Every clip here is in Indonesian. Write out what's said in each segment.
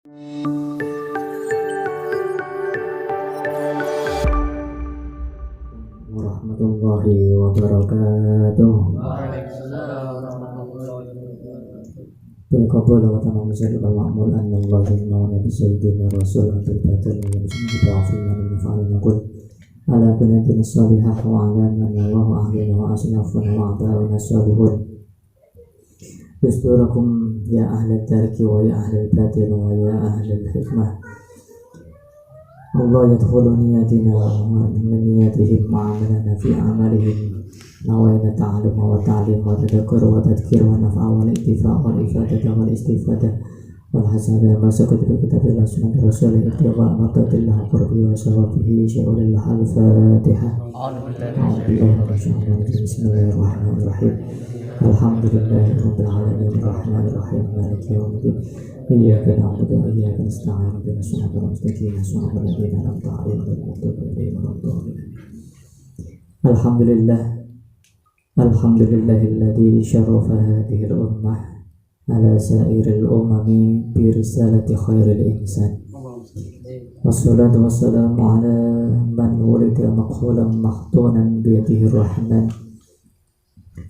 warahmatullahi wabarakatuh. Bil qabul wa tamam syar'i wal ma'mul an Allahi wa nabi sayyidina rasul antul batal wa bismillahi rahmanir rahim naqul ala banatin salihah wa ala man Allahu ahlina wa asnafun wa aba'una salihun yusturakum ya ahlal tarki wa ya ahlal batil wa ya ahlal hikmah. Allah yadkhulu niyatina wa niyatihim ma'amalana fi amalihim nawayna ta'aluma wa ta'lim wa tadakkur wa tadkir wa naf'a wa iktifa' wa ifadata wa istifadah wal hasanah ma sakut bi kitabillah sunnah rasul ittiba' matatillah qurbi wa sawabihi sya'ulillah al-fatihah. Bismillahirrahmanirrahim. Alhamdulillahi rabbil alamin arrahmanir rahim maliki yaumiddin iyyaka na'budu wa iyyaka nasta'in ihdinas siratal mustaqim siratal ladzina an'amta 'alaihim ghairil maghdubi 'alaihim waladdallin. Alhamdulillahilladzi syarrafa hadhihi al-ummah ala sa'iril umami bi risalati khairil insan. Wassalatu wassalamu ala man wulida maqhulan mahtunan bi yadihi rahman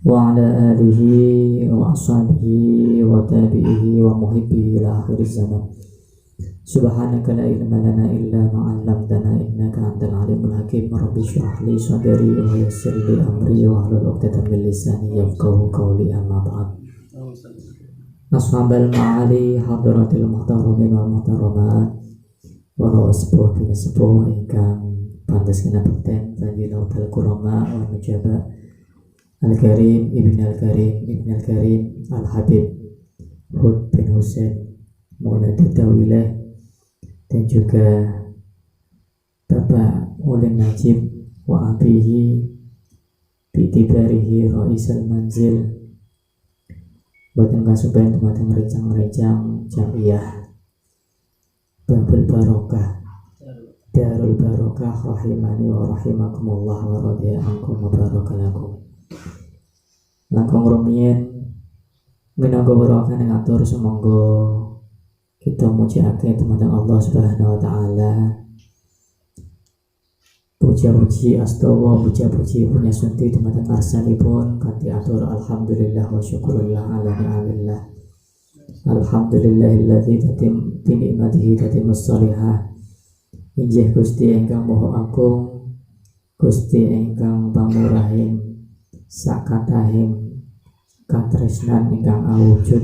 wa ala alihi wa ashabihi wa tabi'ihi wa muhibbihi ila akhir zaman. Subhanaka la ilma lana illa ma 'allamtana innaka antal alimul hakim. Rabbi shrah li sadri wa yassir li amri wa hlul 'uqdatam min lisani yafqahu qawli. Amma ba'd. Ashabal ma'ali hadratil muhtaramin wal muhtaramat wa rawasepuh bin sepuh ingkang pantes kena bekten fadilatul kurama wa mujaba Al-Karim Ibn Al-Karim Al-Habib Hud bin Husain Maulana Dawilah dan juga Bapak Ulin Najib wa abihi bitibarihi Raisal Manzil Badan Kasuban Tumatang Recang Jamiyah Babul Barokah Darul Barokah rahimani wa rahimakumullah wa radhiya ankum wa barakalakum. Langkung rumiyin minangka barokah ning atur sumangga kita mujiake dumateng Allah Subhanahu wa taala. Puja-puji astawa puja-puji punya sunti dumateng ngarsanipun kanthi atur alhamdulillah wa syukurillah ala ni'amillah. Alhamdulillahilladzi bi ni'matihi tatimmus shalihah. Injih Gusti ingkang Maha Agung, Gusti ingkang pamurahing sakatahing katresnan ingkang awujud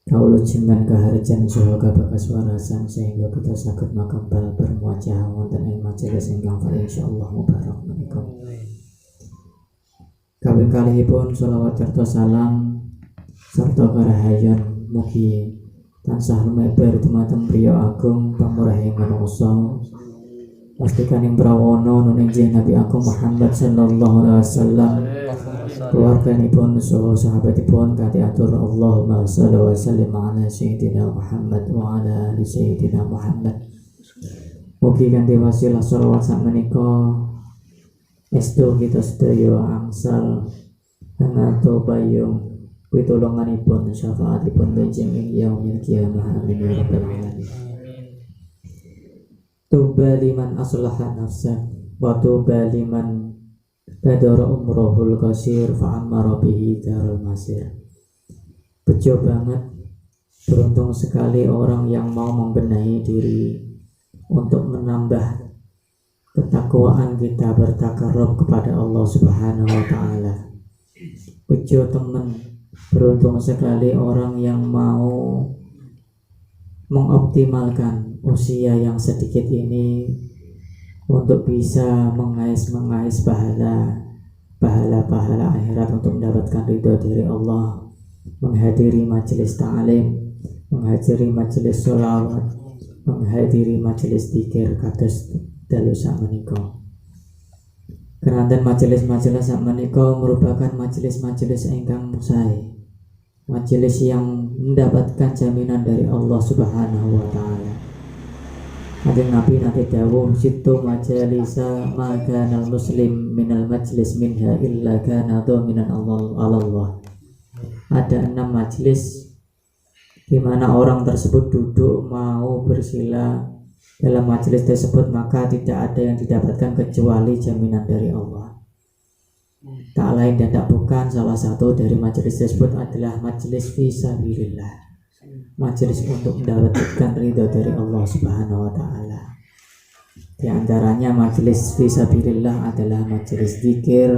kawula jenengan kaharjan saha kabakas warasan sehingga kita saged makambal bermuajah wonten ing majelis ingkang insyaallah mubarak menika. Kaping kalihipun selawat serta salam serta karahayan mugi tansah lumebar dumateng priya agung pamurahing manungsa pastikaning prawana nuning Nabi Agung Muhammad sallallahu alaihi wasallam, keluarganipun saha sahabatipun kanthi atur Allahumma shalli wa sallim ala sayyidina Muhammad wa ala ali sayyidina Muhammad. Mugi kanthi wasilah shalawat sakmenika estu kita sedaya angsal ngato bayung pitulunganipun syafaatipun benjing ing yaumil qiyamah amin ya rabbal alamin. Tuba liman aslaha nafsa wa tuba liman badara umrohul qasir fa ammara bihi darul masir. Bejo banget, beruntung sekali orang yang mau membenahi diri untuk menambah ketakwaan kita bertakarrub kepada Allah Subhanahu wa taala. Bejo teman, beruntung sekali orang yang mau mengoptimalkan usia yang sedikit ini untuk bisa mengais pahala akhirat untuk mendapatkan ridho dari Allah, menghadiri majelis ta'lim, menghadiri majelis sholawat, menghadiri majelis zikir kados dalu sakmenika. Keranten majelis-majelis sakmenika merupakan majelis-majelis ingkang sae, majelis yang mendapatkan jaminan dari Allah Subhanahu wa taala. Kanjeng Nabi nanti dawuh situ majalisa maka al muslim minal majlis minha illa kana dhaminan Allah. Ada 6 majelis di mana orang tersebut duduk mau bersila dalam majelis tersebut, maka tidak ada yang didapatkan kecuali jaminan dari Allah. Tak lain dan tak bukan, salah satu dari majelis tersebut adalah majelis fisabilillah, majelis untuk mendapatkan ridho dari Allah Subhanahu wa Ta'ala. Di antaranya majelis fisabilillah adalah majelis zikir,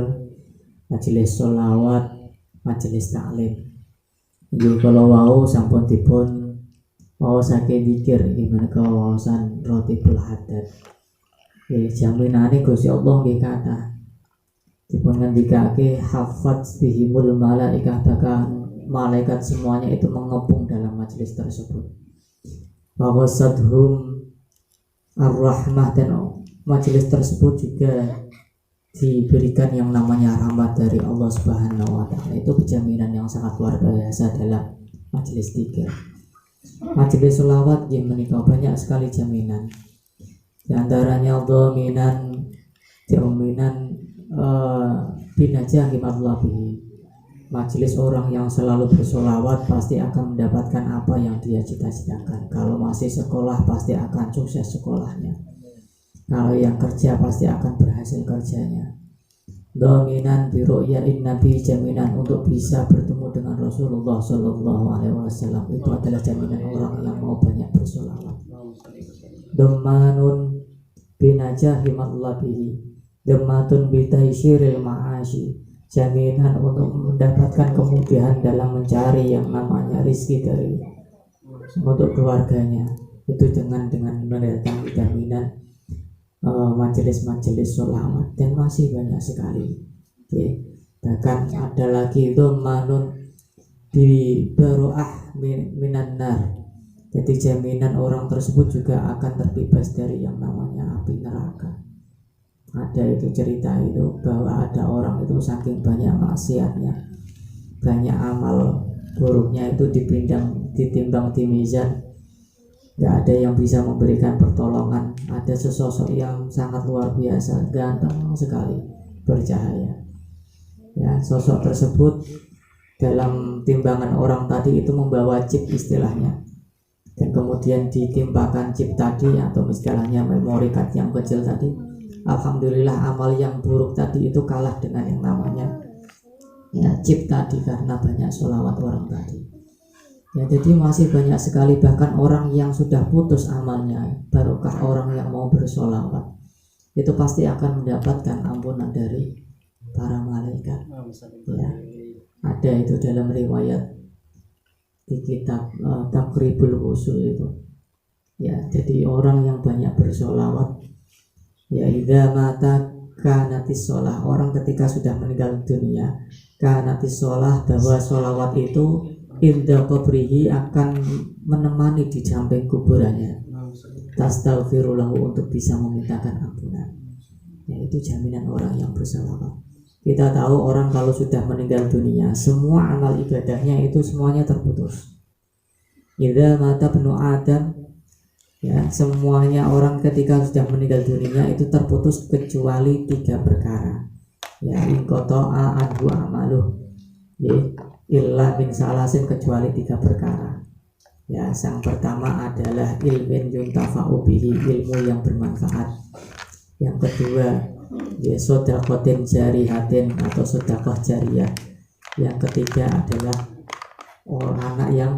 majelis sholawat, majelis taklim. Jadi kalau wau sampun dipun waosake zikir iki menika waosan rotibul haddad. Jaminane Gusti Allah nggih kathah. Dipun ngendikake hafadz bihimul malaikah, bahkan malaikat semuanya itu mengepung dalam majelis tersebut. Wawasadhum ar-rahmah, dan majelis tersebut juga diberikan yang namanya rahmat dari Allah Subhanahu wa Ta'ala. Itu jaminan yang sangat luar biasa dalam majelis zikir. Majelis sholawat yang menikah banyak sekali jaminan. Di antaranya jaminan binajahi matlabihi. Majelis orang yang selalu bersolawat pasti akan mendapatkan apa yang dia cita-citakan. Kalau masih sekolah pasti akan sukses sekolahnya. Kalau yang kerja pasti akan berhasil kerjanya. Dominan biru'yain Nabi, jaminan untuk bisa bertemu dengan Rasulullah Sallallahu Alaihi Wasallam. Itu adalah jaminan orang yang mau banyak bersolawat. Domanun binajahi matlabihi, dematun bitaisiril ma'ashi, jaminan untuk mendapatkan kemudahan dalam mencari yang namanya rizki dari untuk keluarganya. Itu dengan mendatangi jaminan majelis-majelis sholawat, dan masih banyak sekali. Bahkan ada lagi itu manun di baru'ah minan nar. Jadi jaminan orang tersebut juga akan terbebas dari yang namanya api neraka. Ada itu cerita itu bahwa ada orang itu saking banyak maksiatnya, banyak amal buruknya itu ditimbang di mizan, gak ada yang bisa memberikan pertolongan. Ada sesosok yang sangat luar biasa, ganteng sekali, bercahaya. Ya, sosok tersebut dalam timbangan orang tadi itu membawa chip istilahnya, dan kemudian ditimpakan chip tadi atau istilahnya memori card yang kecil tadi. Alhamdulillah amal yang buruk tadi itu kalah dengan yang namanya chip tadi, karena banyak sholawat orang tadi. Ya, jadi masih banyak sekali, bahkan orang yang sudah putus amalnya, barokah orang yang mau bersolawat, itu pasti akan mendapatkan ampunan dari para malaikat. Ya, ada itu dalam riwayat di kitab Taqribul Usul itu. Ya, jadi orang yang banyak bersolawat, ya idza mata kanatis sholah, orang ketika sudah meninggal dunia, kanatis sholah, bahwa sholawat itu inda qabrihi, akan menemani di samping kuburannya, tastaghfirulahu, untuk bisa memintakan ampunan. Ya, itu jaminan orang yang bersolawat. Kita tahu orang kalau sudah meninggal dunia, semua amal ibadahnya itu semuanya terputus. Idza mata ibnu Adam, ya, semuanya orang ketika sudah meninggal dunia itu terputus kecuali 3 perkara. Ya, inqata'a anhu amaluh, ya, illa min salasin, kecuali 3 perkara. Ya, yang pertama adalah ilmin yuntafa'u bihi, ilmu yang bermanfaat. Yang kedua, ya, shadaqatin jarihatin atau sedekah jariyah. Yang ketiga adalah anak yang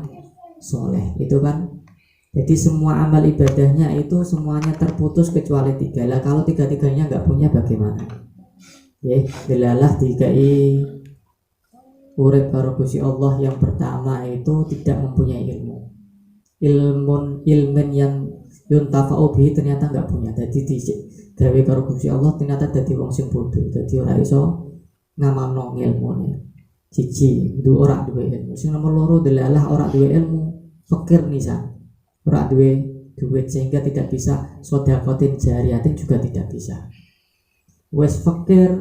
soleh. Itu kan, jadi semua amal ibadahnya itu semuanya terputus kecuali 3. Lah kalau 3-tiganya nggak punya bagaimana? Ya, delalah dikai urip karo Gusti Allah. Yang pertama itu tidak mempunyai ilmu. Ilmen yang yuntafa'u bihi, ternyata nggak punya. Jadi gawe karo Gusti Allah ternyata dadi wong sing bodoh. Dadi ora iso ngamalno ilmune. Siji, ora duwe ilmu. Sing nomor loro, delalah ora duwe ilmu, fakir nisan. Ora duwe duit sehingga tidak bisa sedekatin jariyatin, juga tidak bisa. Wes fakir,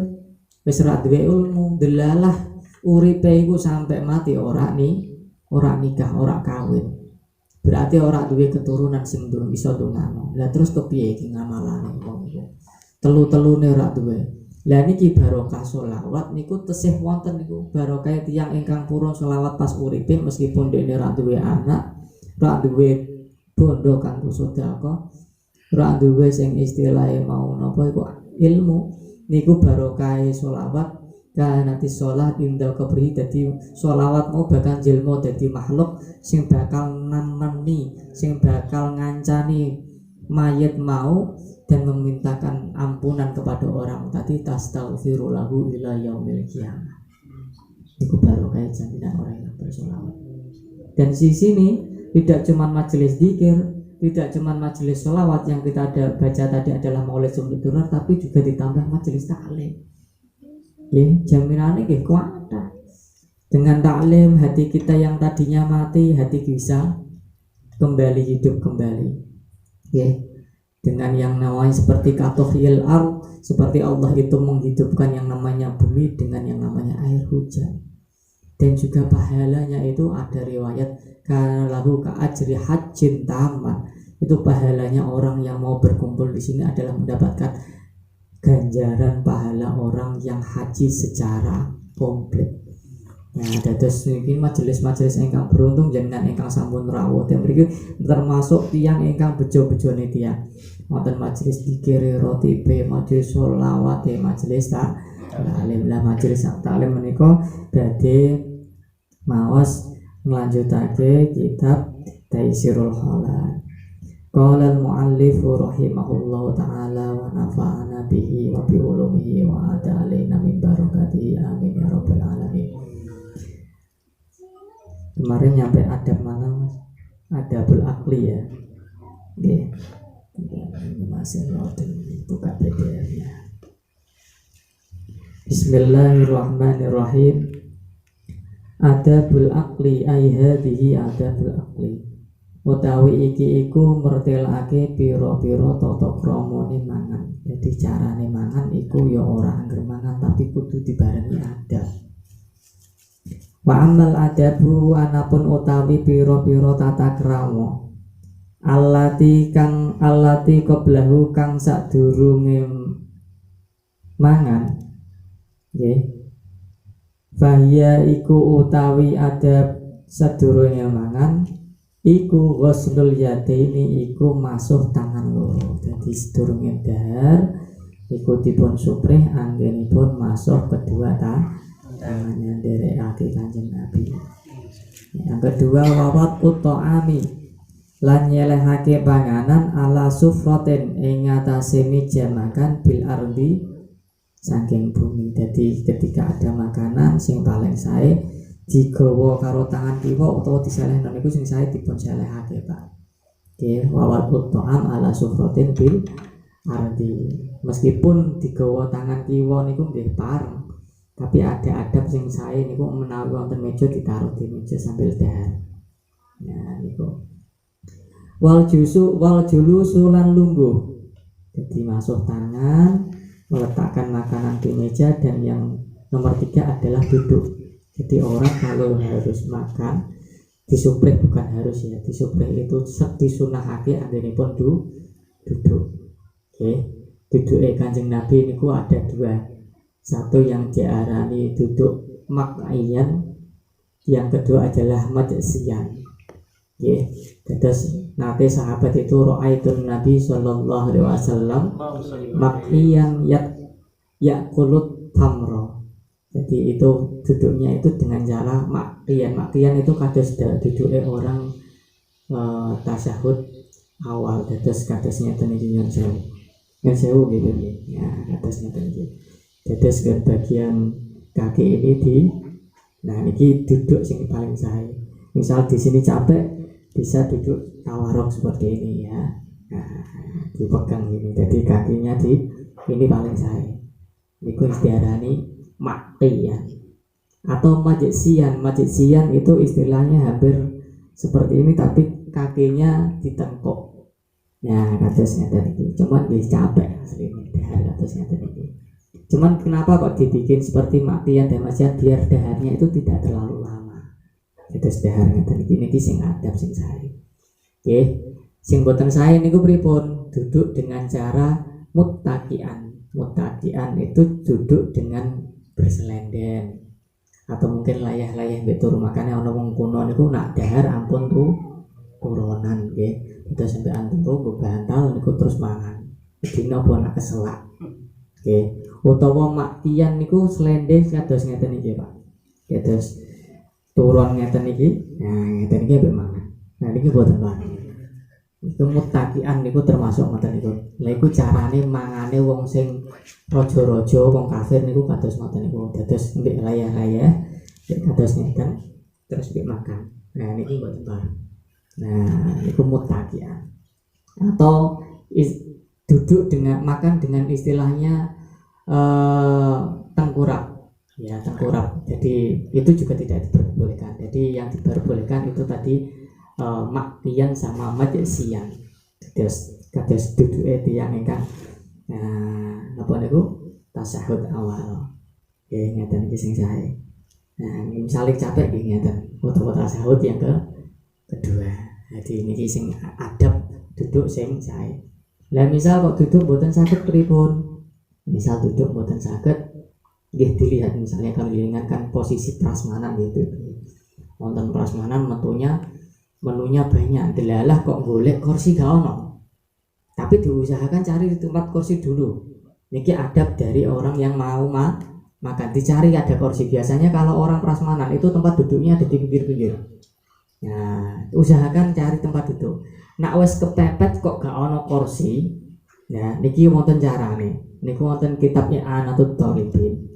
wes ora duwe ilmu, delalah uripe iku sampai mati ora nikah, ora kawin. Berarti ora duwe keturunan sing durung iso ndongano. Lah terus kepiye iki ngamalane wong iku? Telu-telune ora duwe. Lah niki barokah sholawat niku tesih wonten niku barokah tiyang ingkang purun sholawat pas uripe, meskipun dene ora duwe anak, ora duwe bondo kanggo sedekah, ora duwe sing istilahe mau napa iku ilmu niku barokah sholawat kanati sholat indal kabri. Dadi sholawat mau bakal jilmo dadi makhluk sing bakal namani, sing bakal ngancani mayit mau dan memintakan ampunan kepada orang tadi, tastaghfiru lahu ila yaumil qiyamah. Itu barokah jaminan orang yang bersolawat. Dan di sini tidak cuma majelis zikir, tidak cuma majelis sholawat yang kita ada baca tadi adalah maulid sumber durar, tapi juga ditambah majelis taklim. Jaminannya kuat. Dengan taklim hati kita yang tadinya mati, hati bisa kembali hidup kembali. Dengan yang namanya seperti katohil ar, seperti Allah itu menghidupkan yang namanya bumi dengan yang namanya air hujan. Dan juga pahalanya itu ada riwayat lahu ka ajri hajjin taman. Itu pahalanya orang yang mau berkumpul di sini adalah mendapatkan ganjaran pahala orang yang haji secara komplit. Nah, dados niki majelis-majelis ingkang beruntung jenengan ingkang sampun rawuh ten mriki termasuk tiyang ingkang bejo-bejone tiyang. Wonten majelis zikir roti be majelis sholawat majelis taklim. Lah majelis taklim menika badhe maos nglanjutake kitab Taisirul Halal. Qala al-muallif rahimahullahu ta'ala wa nafa'ana bihi wa bi ulumihi wa ada alaina min barakatihi amin ya rabbal alamin. Kemarin nyampe adab mana Mas? Adabul akli ya. Nggih. Masih ngoten buka PDF-nya. Bismillahirrahmanirrahim. Adabul akli ai hadhihi adabul akli. Utawi iki iku mertelake pira-pira tata kramane mangan. Jadi carane mangan iku ya ora angger mangan tapi kudu dibarengi adab. Wa amal adabu anapun utawi pira-pira tata krama. Allati qablahu kang sadurunge mangan. Nggih. Fahya iku utawi adab sadurunge mangan iku ghuslul yadaini iku masuh tangan loro. Jadi sedurunge dahar iku dipun suprih anggenipun masuh kedua tangannya nderekake Kanjeng Nabi. Yang kedua wawat utaami lan nyelehake panganan ala sufratin ing atase meja makan bil ardi saking bumi. Jadi ketika ada makanan sing paling sae digawa karo tangan kiwa utawa diselehno niku sing sae dipun selehake Pak. Nggih, wawat ut'am ala sufratin bil ardi. Meskipun digawa tangan kiwa niku nggih pareng, tapi ada adab sing sae niku menawi wonten meja ditaruh di meja sambil dahar. Nah niku. Wal julusu lan lungguh. Jadi masuk tangan, meletakkan makanan di meja, dan yang nomor 3 adalah duduk. Jadi orang kalau harus makan disuprih, bukan harus ya, disuprih itu disunahake anggenipun duduk. Oke, duduk Kanjeng Nabi niku ada 2. Satu yang diarani duduk mak'iyan, yang kedua adalah majsiyan. Oke, terus nanti sahabat itu ra'aitun Nabi sallallahu alaihi wasallam mak'iyan yakulut tamro. Jadi itu duduknya itu dengan cara makkian. Makkian itu kados duduknya orang tasyahud awal. Terus kadosnya teniki nyon sewu gitu ya. Kadosnya teniki. Terus ke bagian kaki ini nah ini duduk sing paling sae. Misal di sini capek bisa duduk tawarok seperti ini ya. Nah, dipegang ini. Jadi kakinya ini paling sae. Niku diarani makkian atau majsiyan. Majsiyan itu istilahnya hampir seperti ini tapi kakinya ditengkuk. Nah, kasusnya tadi cuman capek aslinya dahar kasusnya tadi. Cuman kenapa kok dibikin seperti makkian dan majsiyan, biar daharnya itu tidak terlalu lama. Itu daharnya tadi ini sing adab sing sae. Oke, sing boten sae niku pripun? Duduk dengan cara muttaqian. Muttaqian itu duduk dengan berselenden atau mungkin layah-layah betul. Makanya ono wong kuno niku nak dahar ampun tuh turunan nggih. Udah sampean turu nggo bantal niku terus mangan. Dina apa nak keselak. Nggih. Utawa maktian niku slendhe kados ngeten iki, Pak. Kados turun ngeten iki. Nah, ngeten iki mbek mangan. Nah, niki boten mangan. Itu mutakian niku termasuk ngoten niku. Lha iku carane mangane wong sing raja-raja, wong kafir niku kados ngoten niku. Dados mbek layah-layah, kados ngeten terus mbek makan. Nah, niki boten bareng. Nah, niku mutakian. Atau duduk dengan makan dengan istilahnya tengkurap. Ya, tengkurap. Jadi itu juga tidak diperbolehkan. Jadi yang diperbolehkan itu tadi maktian sama majsian. Kados duduke tiyang ingkang napa niku tasyahud awal. Nggih ngeten iki sing sae. Nah, misalnya capek nggih ngeten, utawa tasyahud yang kedua. Jadi niki sing adab duduk sing sae. Lah misal kok duduk mboten saged pripun? Misal duduk mboten saged nggih dilihat misalnya kami ingatkan posisi prasmanan gitu. Wonten prasmanan menunya banyak, delalah kok golek kursi gak ono. Tapi diusahakan cari di tempat kursi dulu. Niki adab dari orang yang mau makan, dicari ada kursi. Biasanya kalau orang prasmanan itu tempat duduknya ada di pinggir-pinggir. Nah, usahakan cari tempat duduk. Nak wes kepepet kok gak ono kursi. Nah, niki wonten carane. Niku wonten kitabnya Anatul Thalibin.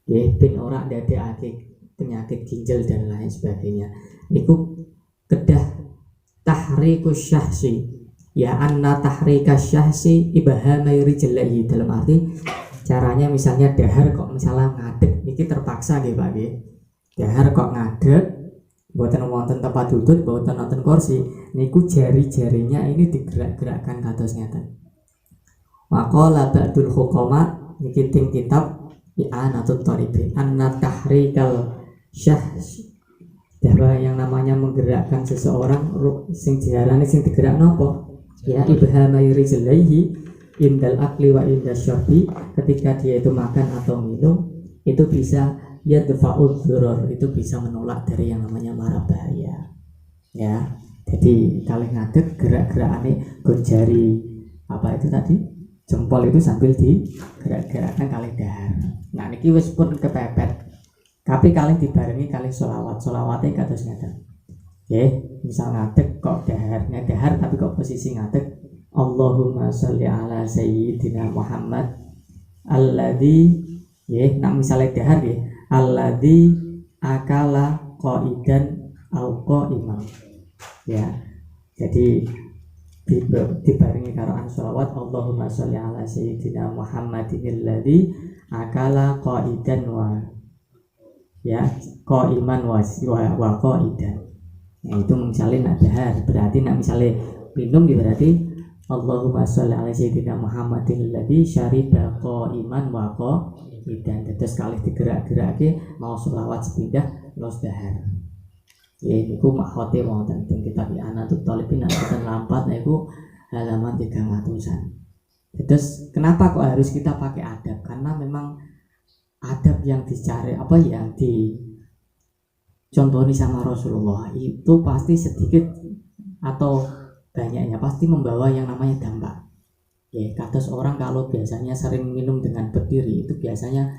Nggih, ben ora ndadekake penyakit ginjal dan lain sebagainya. Niku kedah tahrikus syahsi. Ya anna tahrikas syahsi ibahamai rijlaihi, dalam arti caranya misalnya dahar kok misalnya ngadeg niki terpaksa nggih Pak nggih. Dahar kok ngadeg mboten wonten tempat duduk, mboten wonten kursi, niku jari-jarinya ini digerak-gerakkan kados ngeten. Maqala ba'dul hukama niki ting kitab I'anatul Thalibin anna tahrikal syahsi, bahwa yang namanya menggerakkan seseorang sing diarani sing digerak nopo ya ibhamai rijlaihi indal akli wa indal syarbi, ketika dia itu makan atau minum itu bisa yadfa'ud dzurur, itu bisa menolak dari yang namanya mara bahaya ya. Jadi kalau ngadeg gerak-gerakane jari apa itu tadi jempol itu sambil digerak-gerakkan kali dahar. Nah niki wis pun kepepet, tapi kalian dibarengi kali sholawatnya kados ngeten. Misal ngadeg kok dahar tapi kok posisi ngadeg Allahumma sholli ala sayyidina Muhammad alladzi nak misalnya dahar alladzi akala qaidan au qaiman ya. Jadi dibarengi karoan sholawat Allahumma sholli ala sayyidina Muhammadin alladzi akala qaidan wa ya qaiman wa qaidan. Nah, itu misalnya nak dahar, berarti nak misalnya minum berarti Allahumma sholli ala sayyidina Muhammadin alladzi syariba qaiman wa qaidan. Terus kali digerak-gerake mau sholawat sepindah los dahar. Ya niku makhote wonten ing kitab Anatul Thalibin nek lampat niku halaman 300-an. Terus kenapa kok harus kita pakai adab? Karena memang adab yang dicari yang dicontohi sama Rasulullah itu pasti sedikit atau banyaknya pasti membawa yang namanya dampak. Ya, kados orang kalau biasanya sering minum dengan berdiri itu biasanya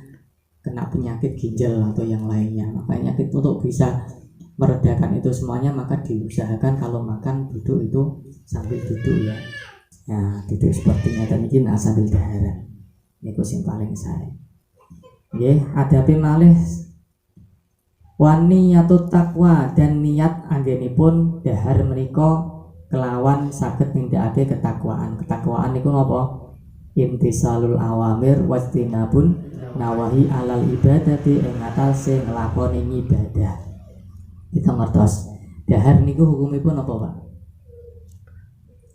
kena penyakit ginjal atau yang lainnya. Makanya untuk bisa meredakan itu semuanya maka diusahakan kalau makan duduk itu sambil duduk ya. Nah, duduk sepertinya dan ini sambil dahar. Niku sing paling saya. Nggih, adapi malih waniyatut taqwa, dan niat anggenipun dahar menika kelawan saged nindakake ketakwaan. Ketakwaan niku napa? Imtisalul awamir wastinabun nawahi alal ibadati ing atase nglakoni ibadah. Kita ngertos dahar niku hukumipun apa Pak?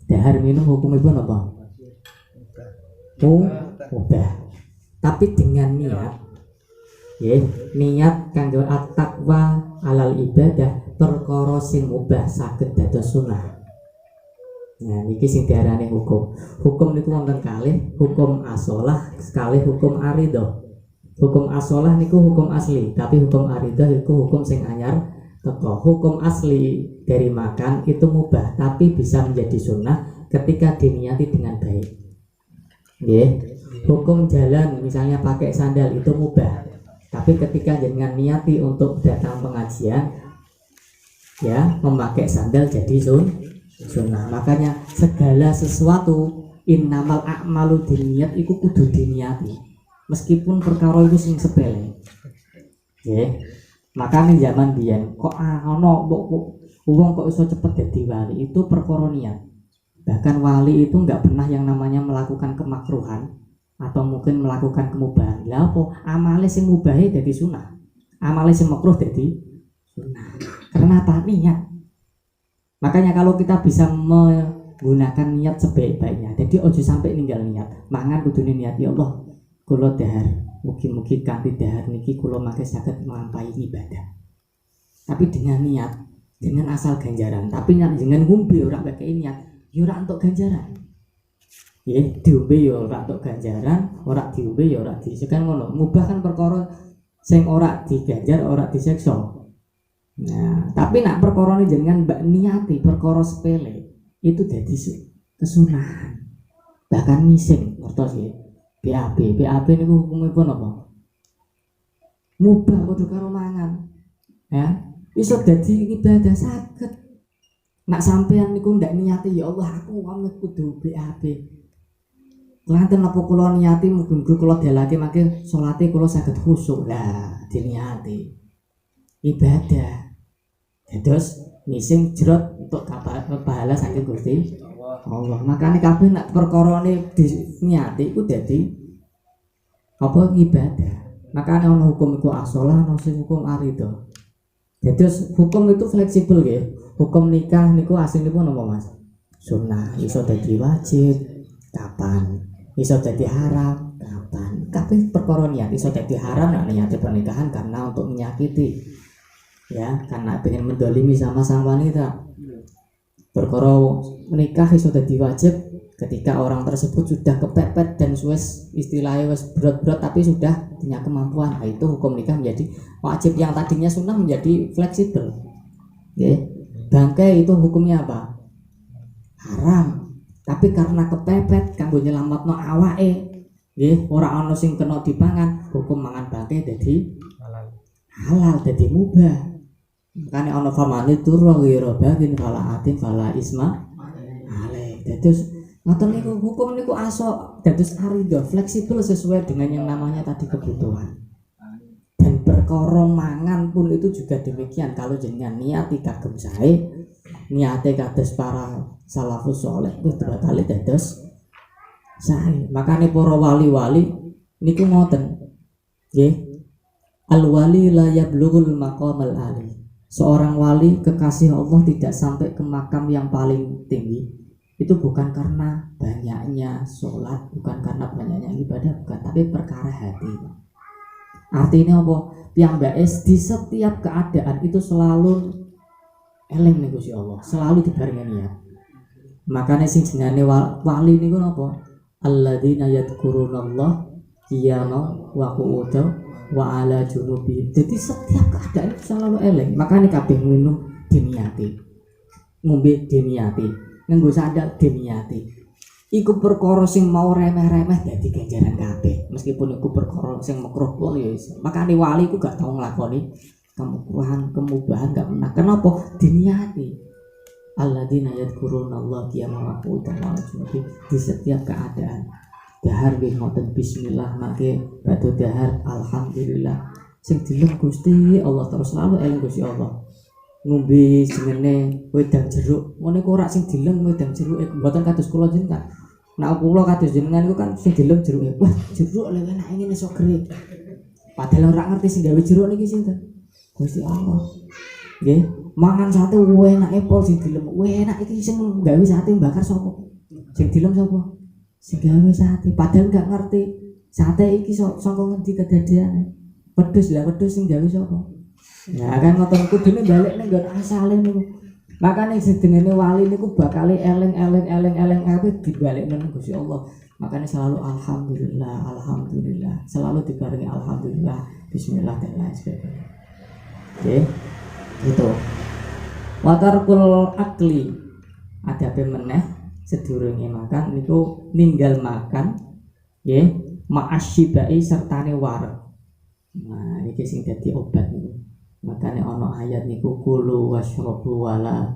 Dahar minum hukumipun apa? Ubah. Tapi dengan niat niat kanggo at-taqwa alal ibadah perkara sing ubah saged dados sunah. Nah niki sing diarani hukum. Hukum niku wonten kalih, hukum asolah sekali hukum aridah. Hukum asolah niku hukum asli, tapi hukum aridah iku hukum sing anyar teko hukum asli dari makan itu mubah tapi bisa menjadi sunnah ketika diniati dengan baik. Hukum jalan misalnya pakai sandal itu mubah tapi ketika dengan niati untuk datang pengajian ya memakai sandal jadi sunnah. Makanya segala sesuatu innamal a'malu diniat iku kudu diniati meskipun perkara itu sing sepele. Makanya zaman biyen kok ana wong kok iso cepet dadi wali itu perkara niat. Bahkan wali itu enggak pernah yang namanya melakukan kemakruhan atau mungkin melakukan kemubahan. Lah apa amale sing mubahe dadi sunah, amale sing makruh dadi sunah. Karena apa? Niat. Makanya kalau kita bisa menggunakan niat sebaik-baiknya, jadi ojo sampai ninggal niat. Mangan kudune niat ya Allah, kula dahar, mugi-mugi kanthi dahar niki kula mangke saged nglampahi ibadah. Tapi dengan niat, dengan asal ganjaran. Tapi dengan ngombe ora pakai niat, ya ora entuk ganjaran. Ya, diombe ya ora entuk ganjaran, ora diombe ya ora disekan ngono. Mubah kan perkara sing ora diganjar, ora diseksa. Nah, tapi nak perkara ini jangan mbak niati perkara sepele itu jadi kesunahan. Bahkan ngising ngertos ya. BAB niku hukumipun apa? Mubah padha karo mangan. Ya, iso dadi ibadah saged. Nak sampean niku ndak niati ya Allah aku pamit kudu BAB. Lanten apa kula niati mugi-mugi kula delake mangke salate kula saged khusyuk. Lah, diniati ibadah. Terus ngising jerot untuk pahala saking Gusti Allah. Makane kabeh nak perkarane diniati iku dadi apa ibadah. Makane ana hukum iku asolah, ana sing hukum arido. Terus hukum itu fleksibel nggih. Hukum nikah niku aslinipun apa Mas? Sunnah, iso dadi wajib kapan? Iso dadi haram kapan? Kabeh perkara niat iso dadi haram nek niate pernikahan karena untuk menyakiti. Ya, karena pengen mendolimi sama wanita. Perkara menikah iso dadi wajib ketika orang tersebut sudah kepepet dan wis istilahnya wis berat-berat tapi sudah punya kemampuan. Nah, itu hukum nikah menjadi wajib yang tadinya sunnah menjadi fleksibel. Bangkai itu hukumnya apa? Haram. Tapi karena kepepet kanggo nyelametno awake, nggih, ora ana sing kena dipangan, hukum mangan bangkai dadi halal dadi mubah. Makanya ana famane turwa ghira bagin fala atin fala isma ale. Dados ngoten niku hukum niku aso dados arido fleksibel sesuai dengan yang namanya tadi kebutuhan. Dan perkara mangan pun itu juga demikian. Kalau jenengan niati kagem sae, niate kados para salafus saleh kuwi bakal dados sae. Makane para wali-wali niku ngoten. Nggih. Al-wali la yablughul maqamal ali. Seorang wali kekasih Allah tidak sampai ke makam yang paling tinggi itu bukan karena banyaknya sholat, bukan karena banyaknya ibadah, bukan, tapi perkara hati. Artinya apa? Piyambake di setiap keadaan itu selalu eling nih Gusti Allah, selalu dibarengi niat. Makanya sing jenenge wali niku napa? Alladzina yadhkurunallah qiyaman wa qu'udan wa ala junubi. Jadi setiap keadaan selalu eleng. Makanya kabeh minum diniati, ngombe diniati, nganggo sandal diniati. Iku perkara sing mau remeh-remeh dadi ganjaran kabeh. Meskipun iku perkara sing makruh pun ya iso. Makane wali iku gak tau nglakoni kemubahan gak pernah. Kenapa? Diniati. Alladzina yadhkurunallaha qiyaman wa qu'udan wa ala junubi di setiap keadaan. Dahar nggih ngoten bismillah mangke badhe dahar alhamdulillah sing dilem Gusti Allah terus selalu eling Gusti Allah. Ngombe jenenge wedang jeruk ngene kok ora sing dilem wedang jeruk mboten kados kula jenengan. Nek kula kados jenengan iku kan sing dilem jeruke. Wah, jeruk lek enak ngene iso gere. Padahal ora ngerti sing gawe jeruk niki sinten. Gusti Allah. Nggih, mangan sate enake pol sing dilem. Enak iki sing gawe sate bakar sapa? Sing dilem sapa? Sing gawe sate padahal gak ngerti sate iki saka ngendi kedadiane. Wedhus lah wedhus sing gawe sapa? Nah kan ngoten kudune balik ning nggon asale niku. Makane sedengene wali niku bakal eleng kabeh dibalik nang Gusti Allah. Makane selalu alhamdulillah, selalu dibarengi alhamdulillah, bismillah dan lain sebagainya. Oke. Itu watarkul akli ada pemeneh sedurunge makan niku ninggal makan nggih ma'asyibai sertane wareg. Nah iki sing dadi obat niku. Makane ana ayat niku kulu wasyrabu wala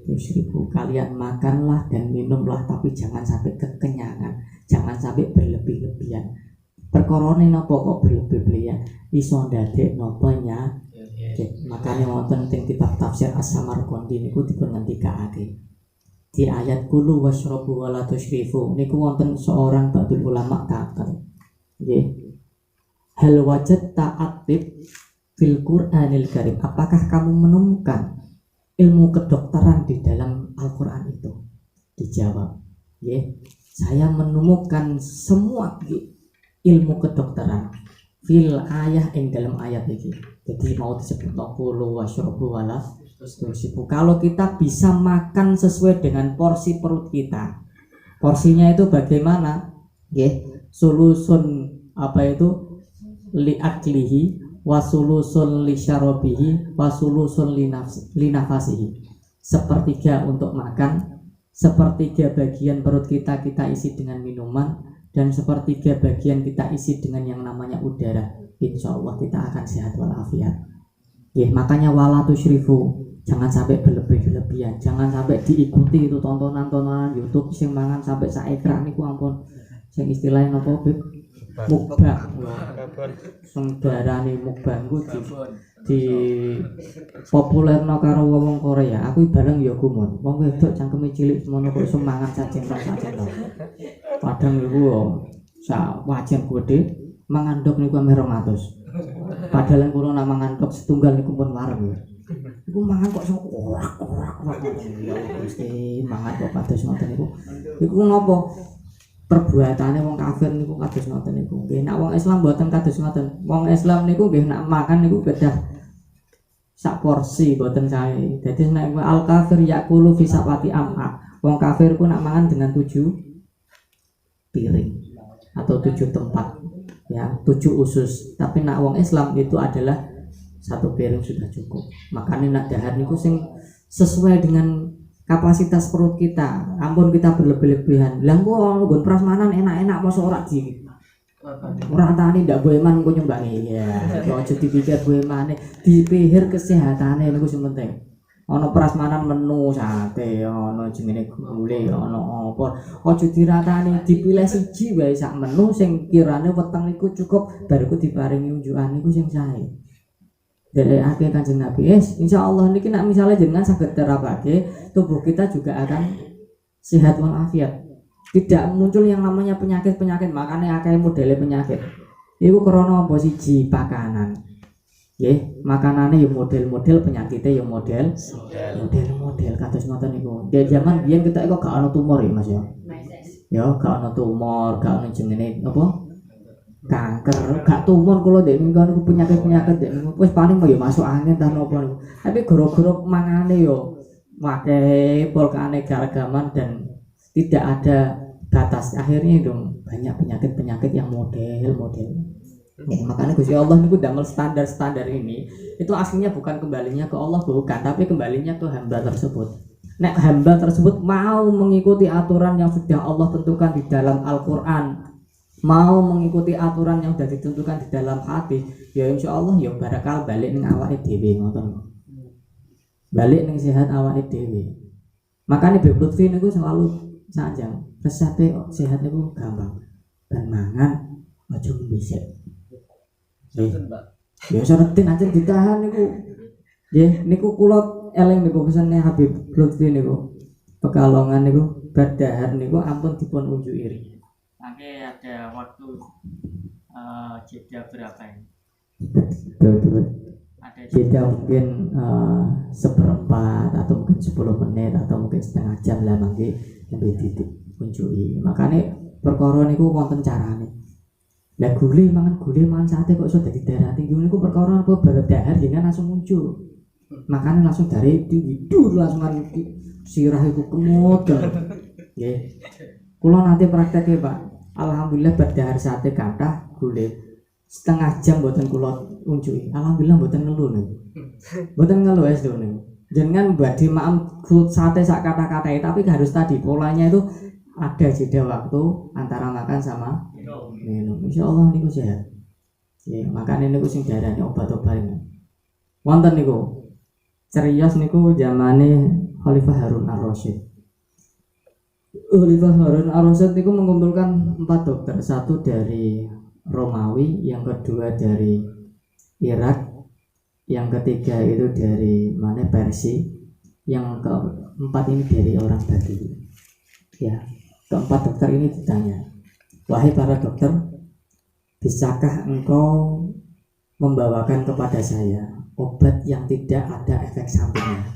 tusrifu, kalian makanlah dan minumlah tapi jangan sampai kekenyangan, jangan sampai berlebih-lebihan. Perkorone napa kok berlebih-lebihan iso ndadekno penyakit. Makane wonten teng kitab tafsir As-Samarqandi niku dipun ngendikake di ayat kulu wasyrabu wala tusrifu niku wonten seorang ba'dul ulama takon nggih hal wajadta atib fil Qur'anil Karim, apakah kamu menemukan ilmu kedokteran di dalam Al-Qur'an itu? Dijawab nggih saya menemukan semua ilmu kedokteran fil ayah ing dalam ayat ini. Jadi mau disebut kulu wasyrabu wala tusrifu. Kalau kita bisa makan sesuai dengan porsi perut kita, porsinya itu bagaimana? Sulusun apa itu li aklihi wa sulusun li syarabihi wa sulusun li nafasihi. Sepertiga untuk makan, sepertiga bagian perut kita isi dengan minuman, dan sepertiga bagian kita isi dengan yang namanya udara. Insya Allah kita akan sehat walafiat. Makanya wala tusyrifu, jangan sampai berlebih-lebihan, jangan sampai diikuti itu tontonan-tontonan YouTube sing mangan sampai sak ekran niku ampun. Sing istilahnya apa Bib? Mukbang. Sing darani mukbang ku di populerno karo wong Korea. Aku bareng ya gumun. Wong wedok cangkeme cilik semono kok iso mangan sajen to. Padahal niku sak wajan gede mangandok niku ame 200. Padahal kula nak mangandok setunggal niku pun wareng ya. Iku mangan kok sok orak-orak. Ya Gusti, mangan kok kados ngoten niku. Iku napa? Perbuatane wong kafir niku kados ngoten niku. Nggih, nek wong Islam mboten kados ngoten. Wong Islam niku nggih nak makan niku kedah sak porsi mboten sae. Dadi nek al kafir yakulu fi sapati am'a. Wong kafir ku nak mangan dengan 7 piring atau 7 tempat. Ya, 7 usus. Tapi nak wong Islam itu adalah 1 piring sudah cukup. Makanya nak dahar niku sing sesuai dengan kapasitas perut kita. Ampun kita berlebih-lebihan. Lah kok nggon prasmanan enak-enak mosok ora di ora tani ndak boleh man kok nyumbangi. Ya, kok aja dipikir boleh maneh, dipikir kesehatane niku sing penting. Ana prasmanan menu sate, ana jenenge gule, ana apa. Aja diratani, dipilih siji wae sak menu sing kirane weteng iku cukup bariku diparingi unjukan niku sing sae. Dari akhir Kanjeng Nabi, insyaallah niki nek misalnya jenengan saged terapake, tubuh kita juga akan sehat walafiat. Tidak muncul yang namanya penyakit-penyakit, makanya akeh modele penyakit. Iku krana apa siji pakanan. Nggih, makanane yo model-model, penyakitnya yo model kados ngoten niku. Di zaman biyen kita kok gak ana tumor ya Mas ya. Ya, gak ana tumor, gak ana jenenge apa? Kanker, gak tumor kula ndek niku penyakit-penyakit ndek niku wis paling yo masuk angin ta napa niku. Tapi gara-gara mangane yo akeh polkane garagaman dan tidak ada batas. Akhirnya dong banyak penyakit-penyakit yang model-model. Makanya Gusti Allah niku damel standar-standar ini itu aslinya bukan kembalinya ke Allah bukan, tapi kembalinya ke hamba tersebut. Nek hamba tersebut mau mengikuti aturan yang sudah Allah tentukan di dalam Al-Qur'an, mau mengikuti aturan yang sudah ditentukan di dalam hati, ya insya Allah ya barakal balik ning awake dhewe ngoten. Balik ning sehat awake dhewe. Makanya Beb Lutfi niku selalu sanjang resepe sehat niku gampang. Dan mangan aja mbisik. Ya seretin aja ditahan niku. Nggih, niku kula eling niku pesane Habib Lutfi niku. Pekalongan niku berdahar niku ampun dipun unjuki. Oke, ada waktu jeda berapa ini? Ada jeda mungkin seperempat atau mungkin 10 menit atau mungkin setengah jam lah mangke lebih diunjuki. Makanya perkara niku wonten carane. Lah gule mangan sate kok iso dadi darah tinggi niku perkara apa berdahar jenengan langsung muncul. Makanya langsung dari tidur langsung sirah iku kemut. Nggih. Kula nanti praktek ya Pak. Alhamdulillah berdahar sate kathah gule setengah jam mboten kula unjuki. Alhamdulillah mboten ngeluh niku. Mboten ngeluh es niku. Jangan badhe maem sate sak kata-katai, tapi harus tadi polanya itu ada jeda waktu antara makan sama minum. Insyaallah niku sehat. Ya, makane niku sing diarani obat-obatan. Wonten niku ceriyos niku zamane Khalifah Harun Ar-Rasyid. Khalifah Harun Ar-Rasyid niku mengumpulkan 4 dokter, satu dari Romawi, yang kedua dari Irak, yang ketiga itu dari mana Persia, yang keempat ini dari orang Badui. Ya, keempat dokter ini ditanya, wahai para dokter, bisakah engkau membawakan kepada saya obat yang tidak ada efek sampingnya,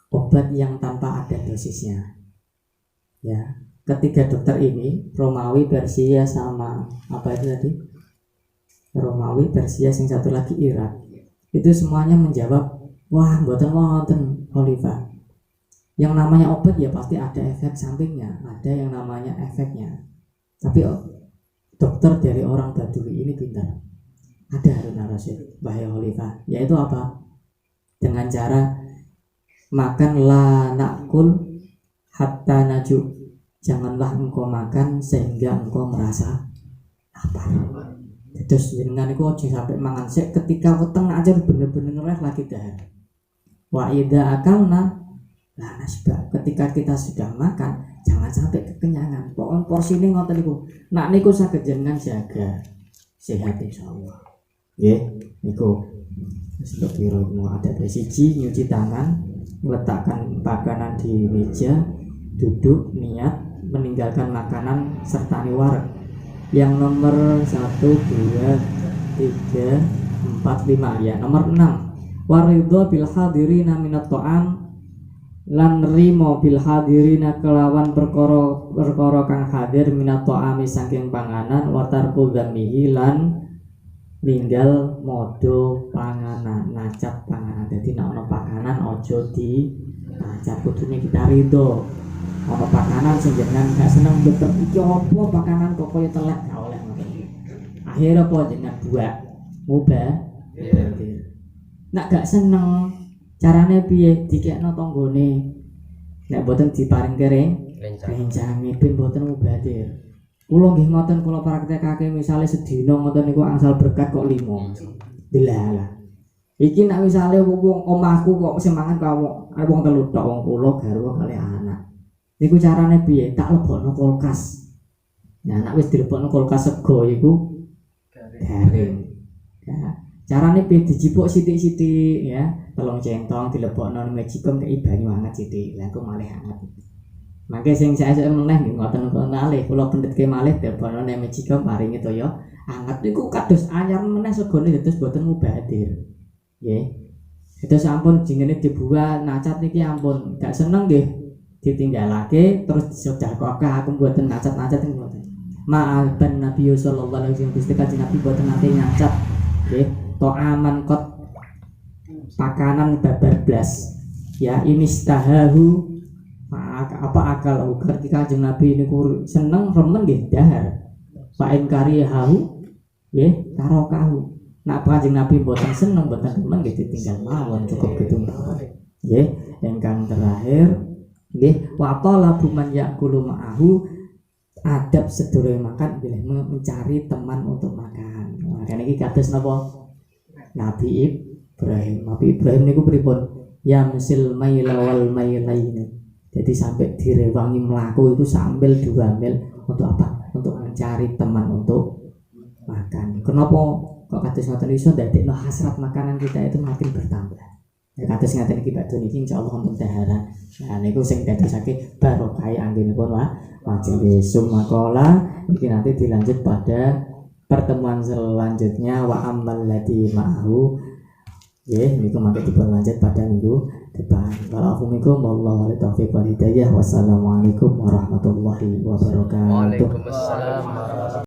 obat yang tanpa ada dosisnya? Ya, ketiga dokter ini, Romawi, Persia, sama apa itu tadi? Romawi, Persia, yang satu lagi Irak. Itu semuanya menjawab, wah, mboten wonten Khalifah. Yang namanya obat ya pasti ada efek sampingnya, ada yang namanya efeknya. Tapi dokter dari orang Badui ini pintar. Ada Harun Ar-Rasyid, bahaya Khalifah. Yaitu apa? Dengan cara makan la nakul hatta naju. Janganlah engkau makan sehingga engkau merasa lapar. Terus dengan itu aja sampai mangan sik ketika weteng aja bener-bener ngeles lagi dahar. Wa idza akalna la nasba. Ketika kita sudah makan jangan sampai kekenyangan. Pokoknya porsi ini ngoten niku. Nak niku saged jenengan jaga sehat insyaallah. Nggih, niku. Wis kira mau ada siji nyuci tangan, meletakkan makanan di meja, duduk niat meninggalkan makanan serta warak. Yang nomor 1, 2, 3, 4, 5 ya. Nomor 6, waridho bil hadirina minat ta'am, lan rimo bil hadirina kelawan perkara kang hadir minat ta'ami saking panganan, wa tarku dzamihi lan ninggal modo panganan, nacat panganan. Jadi nek ana panganan aja di nacat, kudune kita ridho. Ana pakanan sing jenengan gak seneng dokter iki apa pakanan kok kaya telek gak oleh ngoten. Akhire apa jenengan buak mubah. Nek gak seneng carane piye dikekno tanggane. Nek boten diparing kering rencange ben boten mubadir. Kula nggih ngoten kula praktekake misale sedina ngoten niku angsal berkat kok 5. Delalah. Iki nek misale wong omahku kok sing mangan kok wong telu tok, wong kula garwa kali anak. Iku carane piye? Tak lebokno kulkas. Nah, nek wis dilebokno kulkas sego iku garing. Ya, carane piye dijipuk sithik-sithik ya, 3 centong dilebokno magicom kei banyu hangat sithik. Lah kok malih hangat. Mangke sing saesuk meneh nggih ngoten malih kula pendhetke malih dilebokno nek magicom paringi toya hangat niku kados anyar meneh segone dados boten mubadir. Nggih. Dados ampun jengene dibuat nacat niki ampun gak seneng nggih. Ditinggalake terus disedekahke aku mboten nacat-nacat ngoten. Ma'aban Nabi sallallahu alaihi wasallam Gusti Kanjeng Nabi mboten nate nyacat nggih to aman kot pakanan babar blas ya ini istahahu apa akal ketika Kanjeng Nabi niku seneng remen nggih dahar fa'in karihahu nggih karo kahu. Nak Kanjeng Nabi mboten seneng mboten remen nggih ditinggal mawon cukup gitu nggih. Ingkang terakhir nggih wa talabu man yaqulu ma'ahu, adab sedurunge makan bilih mencari teman untuk makan. Makane iki kados napa Nabi Ibrahim. Nabi Ibrahim niku pripun? Ya misil maila wal mailaini. Jadi sampai direwangi melaku itu sambil 2 mil untuk apa? Untuk mencari teman untuk makan. Kenapa kok kados ngoten iso ndadekno hasrat makanan kita itu makin bertambah. Ya kados ngaten iki badhe niki insyaallah wonten daharan. Nah niku sing dadosake barokah anggenipun majelis sumakola. Iki nanti dilanjut pada pertemuan selanjutnya wa ammal ladzi ma'ahu. Nggih niku mangke dipun lanjut pada minggu depan. Waalaikumsalam warahmatullahi taufiq wal hidayah. Wassalamualaikum warahmatullahi wabarakatuh. Waalaikumsalam.